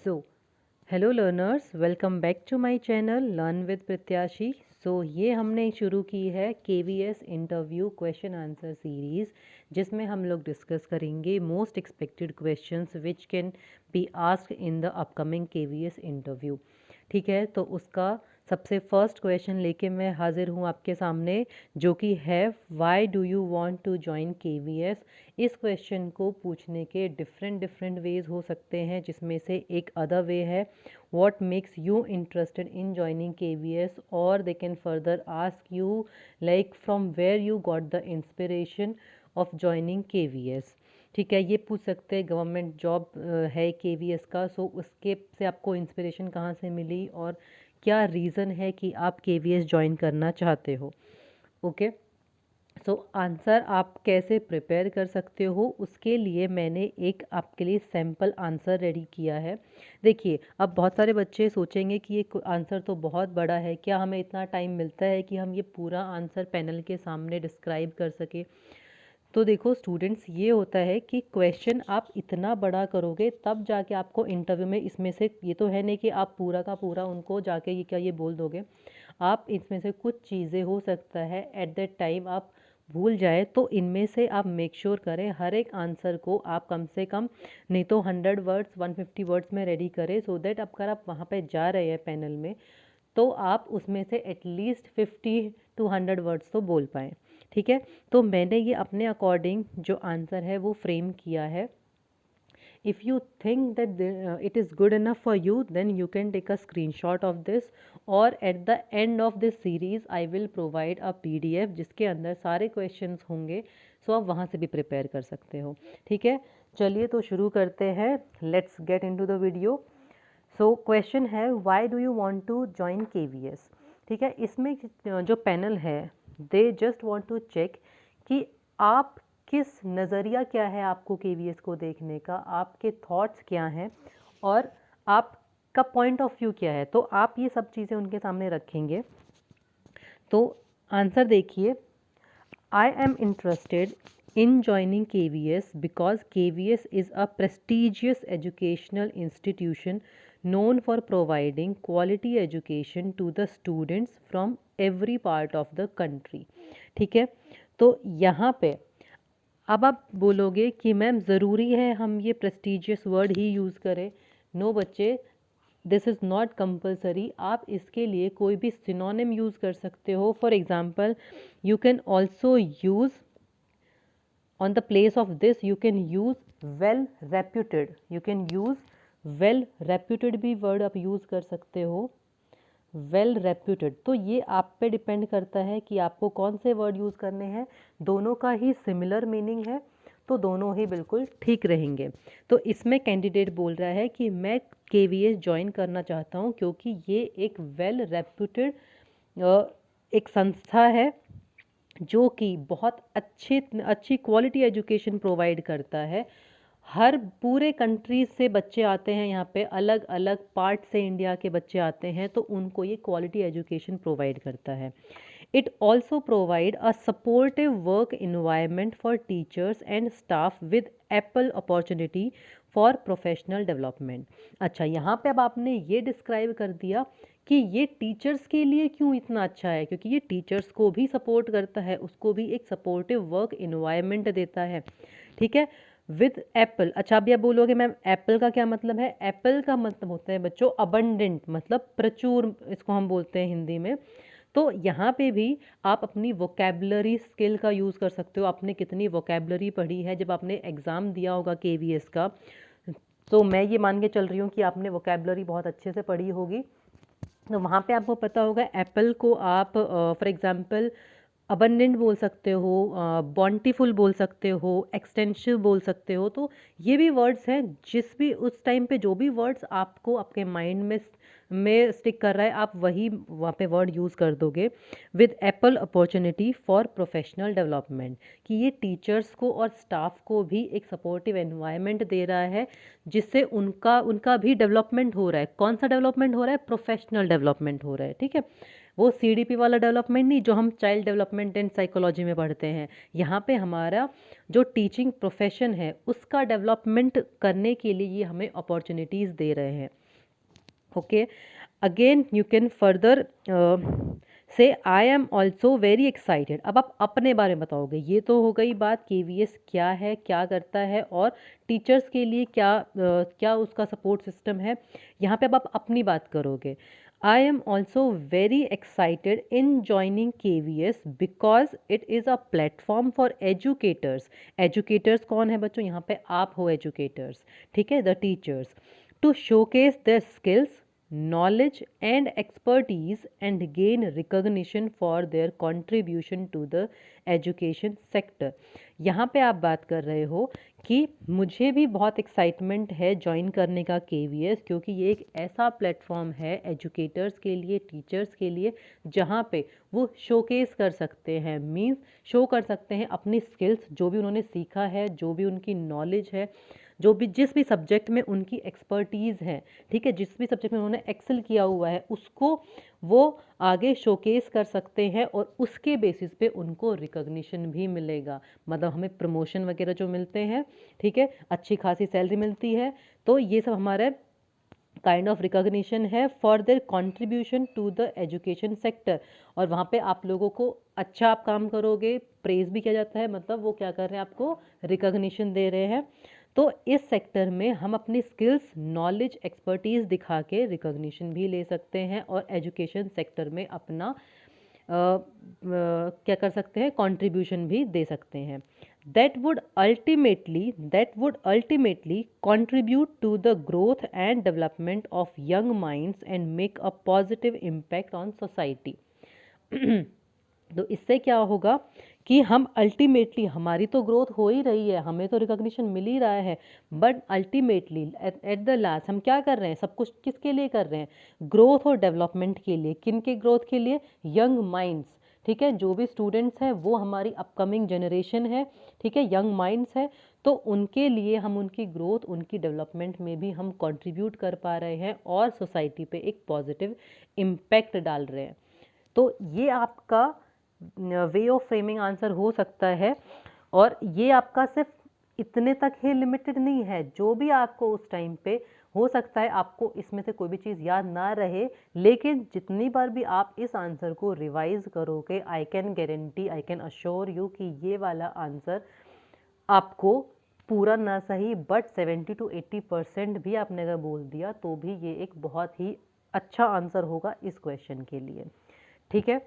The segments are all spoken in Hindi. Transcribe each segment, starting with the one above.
So, hello learners, welcome back to my channel Learn with प्रत्याशी। ये हमने शुरू की है KVS interview question answer series, जिसमें हम लोग डिस्कस करेंगे most expected questions which can be asked in the upcoming KVS interview. ठीक है, तो उसका सबसे फर्स्ट क्वेश्चन लेके मैं हाजिर हूँ आपके सामने, जो कि है why do you want to join KVS। इस क्वेश्चन को पूछने के डिफरेंट वेज हो सकते हैं, जिसमें से एक अदर वे है what makes you interested in joining KVS, और they can further ask you like from where you got the inspiration of joining KVS। ठीक है, ये पूछ सकते हैं गवर्नमेंट जॉब है KVS का, सो उसके से आपको इंस्पिरेशन कहाँ से मिली और क्या रीज़न है कि आप KVS ज्वाइन करना चाहते हो। ओके, सो आंसर आप कैसे प्रिपेयर कर सकते हो, उसके लिए मैंने एक आपके लिए सैम्पल आंसर रेडी किया है। देखिए, अब बहुत सारे बच्चे सोचेंगे कि ये आंसर तो बहुत बड़ा है, क्या हमें इतना टाइम मिलता है कि हम ये पूरा आंसर पैनल के सामने डिस्क्राइब कर सके। तो देखो स्टूडेंट्स, ये होता है कि क्वेश्चन आप इतना बड़ा करोगे तब जाके आपको इंटरव्यू में इसमें से, ये तो है नहीं कि आप पूरा का पूरा उनको जाके ये बोल दोगे। आप इसमें से कुछ चीज़ें हो सकता है एट दैट टाइम आप भूल जाए, तो इनमें से आप मेक श्योर करें हर एक आंसर को आप कम से कम नहीं तो 100 वर्ड्स 150 वर्ड्स में रेडी करें, सो दैट अगर आप वहाँ पे जा रहे हैं पैनल में तो आप उसमें से एटलीस्ट 50 to 100 वर्ड्स तो बोल पाएँ। ठीक है, तो मैंने ये अपने अकॉर्डिंग जो आंसर है वो फ्रेम किया है। If you think that it is good enough for you, then you can take a screenshot of this, or at the end of this series I will provide a PDF जिसके अंदर सारे questions होंगे, सो आप वहाँ से भी प्रिपेयर कर सकते हो। ठीक है, चलिए तो शुरू करते हैं। Let's get into the video. So question है why do you want to join KVS। ठीक है, इसमें जो पैनल है they just want to check कि आप किस नज़रिया क्या है आपको KVS को देखने का, आपके थॉट्स क्या हैं और आपका पॉइंट ऑफ व्यू क्या है। तो आप ये सब चीज़ें उनके सामने रखेंगे। तो आंसर देखिए, I am interested in joining KVS because KVS is a prestigious educational institution known for providing quality education to the students from every part of the country। ठीक है, तो यहाँ पे अब आप बोलोगे कि मैम ज़रूरी है हम ये प्रेस्टिजियस वर्ड ही यूज़ करें। नो बच्चे, दिस इज़ नॉट कंपल्सरी। आप इसके लिए कोई भी सिनोनिम यूज़ कर सकते हो। For example, you can also use on the place of this, you can use well reputed. You can use well reputed भी वर्ड आप यूज़ कर सकते हो, वेल रेप्यूटेड। तो ये आप पे डिपेंड करता है कि आपको कौन से वर्ड यूज़ करने हैं। दोनों का ही सिमिलर मीनिंग है, तो दोनों ही बिल्कुल ठीक रहेंगे। तो इसमें कैंडिडेट बोल रहा है कि मैं KVS ज्वाइन करना चाहता हूँ क्योंकि ये एक वेल रेप्यूटेड एक संस्था है जो कि बहुत अच्छी क्वालिटी एजुकेशन प्रोवाइड करता है। हर पूरे कंट्रीज से बच्चे आते हैं यहाँ पे, अलग अलग पार्ट से इंडिया के बच्चे आते हैं, तो उनको ये क्वालिटी एजुकेशन प्रोवाइड करता है। It also provide a supportive work environment for teachers and staff with Apple opportunity for professional development. अच्छा, यहाँ पे अब आपने ये डिस्क्राइब कर दिया कि ये टीचर्स के लिए क्यों इतना अच्छा है, क्योंकि ये टीचर्स को भी सपोर्ट करता है, उसको भी एक सपोर्टिव वर्क इन्वायरमेंट देता है। ठीक है, विद एप्पल। अच्छा, अब ये बोलोगे मैम एप्पल का क्या मतलब है। एप्पल का मतलब होता है बच्चों अबंडेंट, मतलब प्रचुर, इसको हम बोलते हैं हिंदी में। तो यहाँ पे भी आप अपनी वोकेबलरी स्किल का यूज़ कर सकते हो। आपने कितनी वोकेबलरी पढ़ी है जब आपने एग्ज़ाम दिया होगा KVS का, तो मैं ये मान के चल रही हूँ कि आपने वोकेबलरी बहुत अच्छे से पढ़ी होगी। तो वहाँ पे आपको पता होगा एप्पल को आप फॉर एग्ज़ाम्पल अबंडेंट बोल सकते हो, बॉन्टीफुल बोल सकते हो, एक्सटेंसिव बोल सकते हो। तो ये भी वर्ड्स हैं, जिस भी उस टाइम पे जो भी वर्ड्स आपको आपके माइंड में स्टिक कर रहा है, आप वही वहाँ पे वर्ड यूज़ कर दोगे। With Apple opportunity for professional development, कि ये टीचर्स को और स्टाफ को भी एक सपोर्टिव एनवायरनमेंट दे रहा है, जिससे उनका उनका भी डेवलपमेंट हो रहा है। कौन सा डेवलपमेंट हो रहा है, प्रोफेशनल डेवलपमेंट हो रहा है। ठीक है, वो CDP वाला डेवलपमेंट नहीं जो हम चाइल्ड डेवलपमेंट एंड साइकोलॉजी में पढ़ते हैं। यहाँ पे हमारा जो टीचिंग प्रोफेशन है उसका डेवलपमेंट करने के लिए ये हमें अपॉर्चुनिटीज़ दे रहे हैं। Okay, again you can further say I am also very excited. अब आप अपने बारे में बताओगे। ये तो हो गई बात KVS क्या है, क्या करता है और टीचर्स के लिए क्या उसका सपोर्ट सिस्टम है। यहाँ पे अब आप अपनी बात करोगे। आई am also very excited in joining KVS because it is a platform for educators. Educators कौन है बच्चों? यहाँ पे आप हो एजुकेटर्स, ठीक है, the teachers, to showcase their skills, knowledge and expertise and gain recognition for their contribution to the education sector। यहाँ पे आप बात कर रहे हो कि मुझे भी बहुत एक्साइटमेंट है ज्वाइन करने का KVS, क्योंकि ये एक ऐसा प्लेटफॉर्म है एजुकेटर्स के लिए, टीचर्स के लिए, जहाँ पे वो शोकेस कर सकते हैं, मीन्स शो कर सकते हैं अपनी स्किल्स, जो भी उन्होंने सीखा है, जो भी उनकी नॉलेज है, जो भी जिस भी सब्जेक्ट में उनकी एक्सपर्टीज़ है, ठीक है, जिस भी सब्जेक्ट में उन्होंने एक्सेल किया हुआ है उसको वो आगे शोकेस कर सकते हैं और उसके बेसिस पे उनको रिकॉग्निशन भी मिलेगा। मतलब हमें प्रमोशन वगैरह जो मिलते हैं, ठीक है, अच्छी खासी सैलरी मिलती है, तो ये सब हमारे काइंड ऑफ रिकॉग्निशन है for their contribution to the education sector. और वहाँ पे आप लोगों को अच्छा आप काम करोगे, प्रेज भी किया जाता है, मतलब वो क्या कर रहे हैं, आपको रिकॉग्निशन दे रहे हैं। तो इस सेक्टर में हम अपनी स्किल्स, नॉलेज, एक्सपर्टीज़ दिखा के रिकॉग्निशन भी ले सकते हैं और एजुकेशन सेक्टर में अपना क्या कर सकते हैं, कंट्रीब्यूशन भी दे सकते हैं। that would ultimately contribute to the growth and development of young minds and make a positive impact on society। तो इससे क्या होगा कि हम अल्टीमेटली, हमारी तो ग्रोथ हो ही रही है, हमें तो रिकॉग्निशन मिल ही रहा है, but ultimately at the last हम क्या कर रहे हैं, सब कुछ किसके लिए कर रहे हैं? ग्रोथ और डेवलपमेंट के लिए। किन के ग्रोथ के लिए? यंग माइंड्स, ठीक है, जो भी स्टूडेंट्स हैं वो हमारी अपकमिंग जनरेशन है, ठीक है, यंग माइंड्स है, तो उनके लिए हम उनकी ग्रोथ, उनकी डेवलपमेंट में भी हम कंट्रीब्यूट कर पा रहे हैं और सोसाइटी पे एक पॉजिटिव इम्पैक्ट डाल रहे हैं। तो ये आपका वे ऑफ फ्रेमिंग आंसर हो सकता है, और ये आपका सिर्फ इतने तक ही लिमिटेड नहीं है। जो भी आपको उस टाइम पे हो सकता है आपको इसमें से कोई भी चीज़ याद ना रहे, लेकिन जितनी बार भी आप इस आंसर को रिवाइज करोगे, I can guarantee, I can assure you कि ये वाला आंसर आपको पूरा ना सही बट 70 to 80% भी आपने अगर बोल दिया तो भी ये एक बहुत ही अच्छा आंसर होगा इस क्वेश्चन के लिए, ठीक है।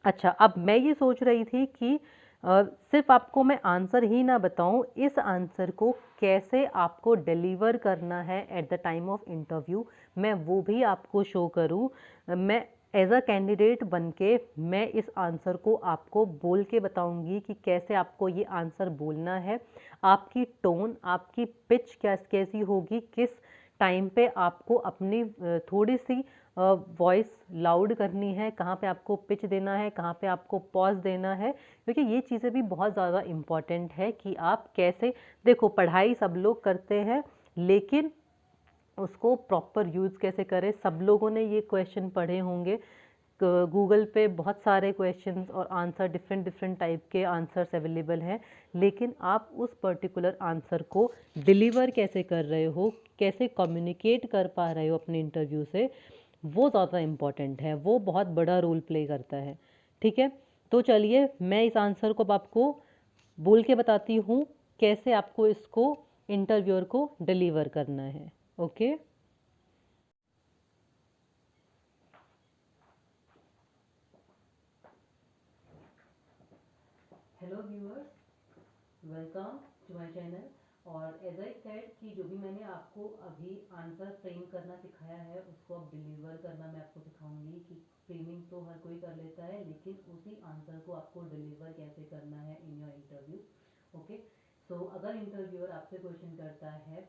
अच्छा, अब मैं ये सोच रही थी कि सिर्फ आपको मैं आंसर ही ना बताऊं, इस आंसर को कैसे आपको डिलीवर करना है at the time of interview, मैं वो भी आपको शो करूं। मैं एज अ कैंडिडेट बन के मैं इस आंसर को आपको बोल के बताऊंगी कि कैसे आपको ये आंसर बोलना है। आपकी टोन, आपकी पिच कैसी होगी, किस टाइम पे आपको अपनी थोड़ी सी वॉइस लाउड करनी है, कहाँ पे आपको पिच देना है, कहाँ पे आपको पॉज देना है, क्योंकि ये चीज़ें भी बहुत ज़्यादा इम्पॉर्टेंट है कि आप कैसे, देखो पढ़ाई सब लोग करते हैं लेकिन उसको प्रॉपर यूज़ कैसे करें। सब लोगों ने ये क्वेश्चन पढ़े होंगे, गूगल पे बहुत सारे क्वेश्चंस और आंसर, डिफरेंट डिफरेंट टाइप के आंसर्स अवेलेबल हैं, लेकिन आप उस पर्टिकुलर आंसर को डिलीवर कैसे कर रहे हो, कैसे कम्युनिकेट कर पा रहे हो अपने इंटरव्यू से, वो ज़्यादा इम्पॉर्टेंट है, वो बहुत बड़ा रोल प्ले करता है, ठीक है। तो चलिए मैं इस आंसर को अब आपको बोल के बताती हूँ कैसे आपको इसको इंटरव्यूअर को डिलीवर करना है। Okay, hello viewers, welcome to my channel. और एज आई सेड कि जो भी मैंने आपको अभी आंसर फ्रेम करना सिखाया है उसको अब डिलीवर करना मैं आपको सिखाऊंगी कि फ्रेमिंग तो हर कोई कर लेता है, लेकिन उसी आंसर को आपको डिलीवर कैसे करना है इन योर इंटरव्यू। ओके, सो अगर इंटरव्यूअर आपसे क्वेश्चन करता है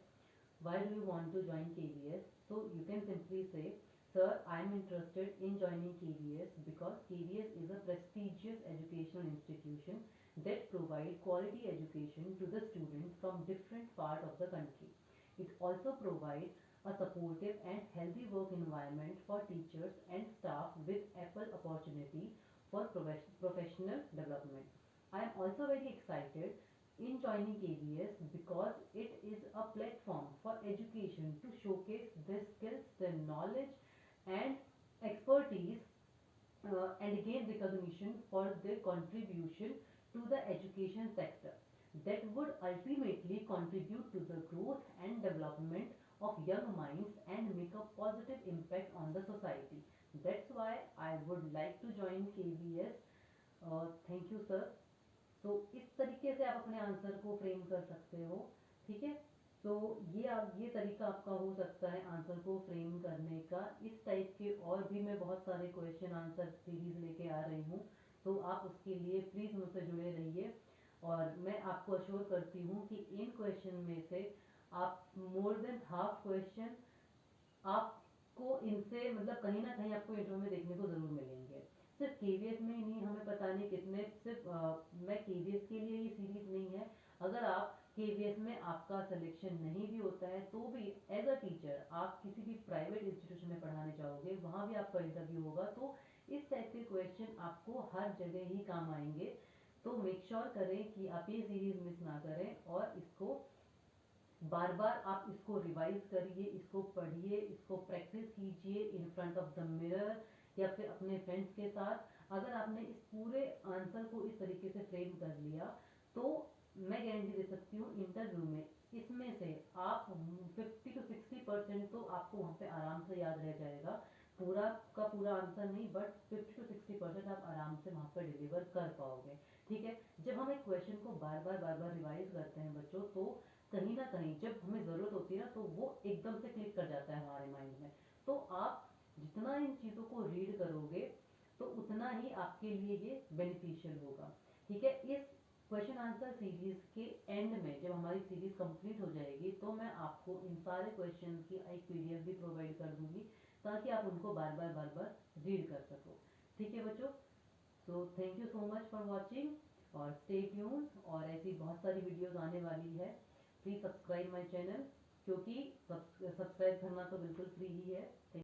why do you want to join KVS, so you can simply say, sir, I am interested in joining KVS because KVS is a prestigious educational institution that provide quality education to the students from different part of the country. It also provides a supportive and healthy work environment for teachers and staff with ample opportunity for professional development. I am also very excited in joining KVS because it is a platform for education to showcase their skills, their knowledge and expertise and gain recognition for their contribution to the education sector that would ultimately contribute to the growth and development of young minds and make a positive impact on the society. That's why I would like to join KVS. Thank you sir. तो इस तरीके से आप अपने आंसर को फ्रेम कर सकते हो, ठीक है। तो ये तरीका आपका हो सकता है आंसर को फ्रेम करने का। इस टाइप के और भी मैं बहुत सारे क्वेश्चन आंसर सीरीज लेके आ रही हूँ, तो आप उसके लिए प्लीज़ मुझसे जुड़े रहिए। और मैं आपको अश्योर करती हूँ कि इन क्वेश्चन में से आप मोर देन हाफ क्वेश्चन आपको इनसे मतलब कहीं ना कहीं आपको इंटरव्यू में देखने को जरूर मिलेंगे। सिर्फ केवीएस में ही नहीं, हमें पता नहीं कितने सिर्फ मैं केवीएस के लिए ये सीरीज नहीं है। अगर आप केवीएस में आपका सिलेक्शन नहीं भी होता है तो भी एज अ टीचर आप किसी भी प्राइवेट इंस्टीट्यूशन में पढ़ाने जाओगे, वहाँ भी आपका इंटरव्यू होगा, तो इस टाइप के क्वेश्चन आपको हर जगह ही काम आएंगे। तो मेक श्योर करें कि आप ये सीरीज मिस ना करें और इसको बार बार आप इसको रिवाइज करिए, इसको पढ़िए, इसको प्रैक्टिस कीजिए in front of the mirror या फिर अपने फ्रेंड्स के साथ। अगर आपने इस पूरे आंसर को इस तरीके से फ्रेम कर लिया तो मैं गारंटी दे सकती हूँ इंटरव्यू में इसमें से आप 50 to 60% तो आपको वहाँ पे आराम से याद रह जाएगा। पूरा का पूरा आंसर नहीं, बट 50 to 60% आप आराम से वहाँ पर डिलीवर कर पाओगे, ठीक है। जब हम एक क्वेश्चन को बार बार रिवाइज करते हैं बच्चों, तो कहीं ना कहीं जब हमें ज़रूरत होती है ना तो वो एकदम से क्लिक कर जाता है हमारे माइंड में। तो आप जितना इन चीज़ों को रीड करोगे तो उतना ही आपके लिए ये बेनिफिशियल होगा, ठीक है। इस क्वेश्चन आंसर सीरीज के एंड में जब हमारी सीरीज कंप्लीट हो जाएगी तो मैं आपको इन सारे क्वेश्चन की एक पीडीएफ भी प्रोवाइड कर दूंगी ताकि आप उनको बार बार रीड कर सको, ठीक है बच्चों। So thank you so much for watching और स्टे ट्यून, और ऐसी बहुत सारी वीडियोस आने वाली है। प्लीज़ सब्सक्राइब माय चैनल, क्योंकि सब्सक्राइब करना तो बिल्कुल फ्री ही है।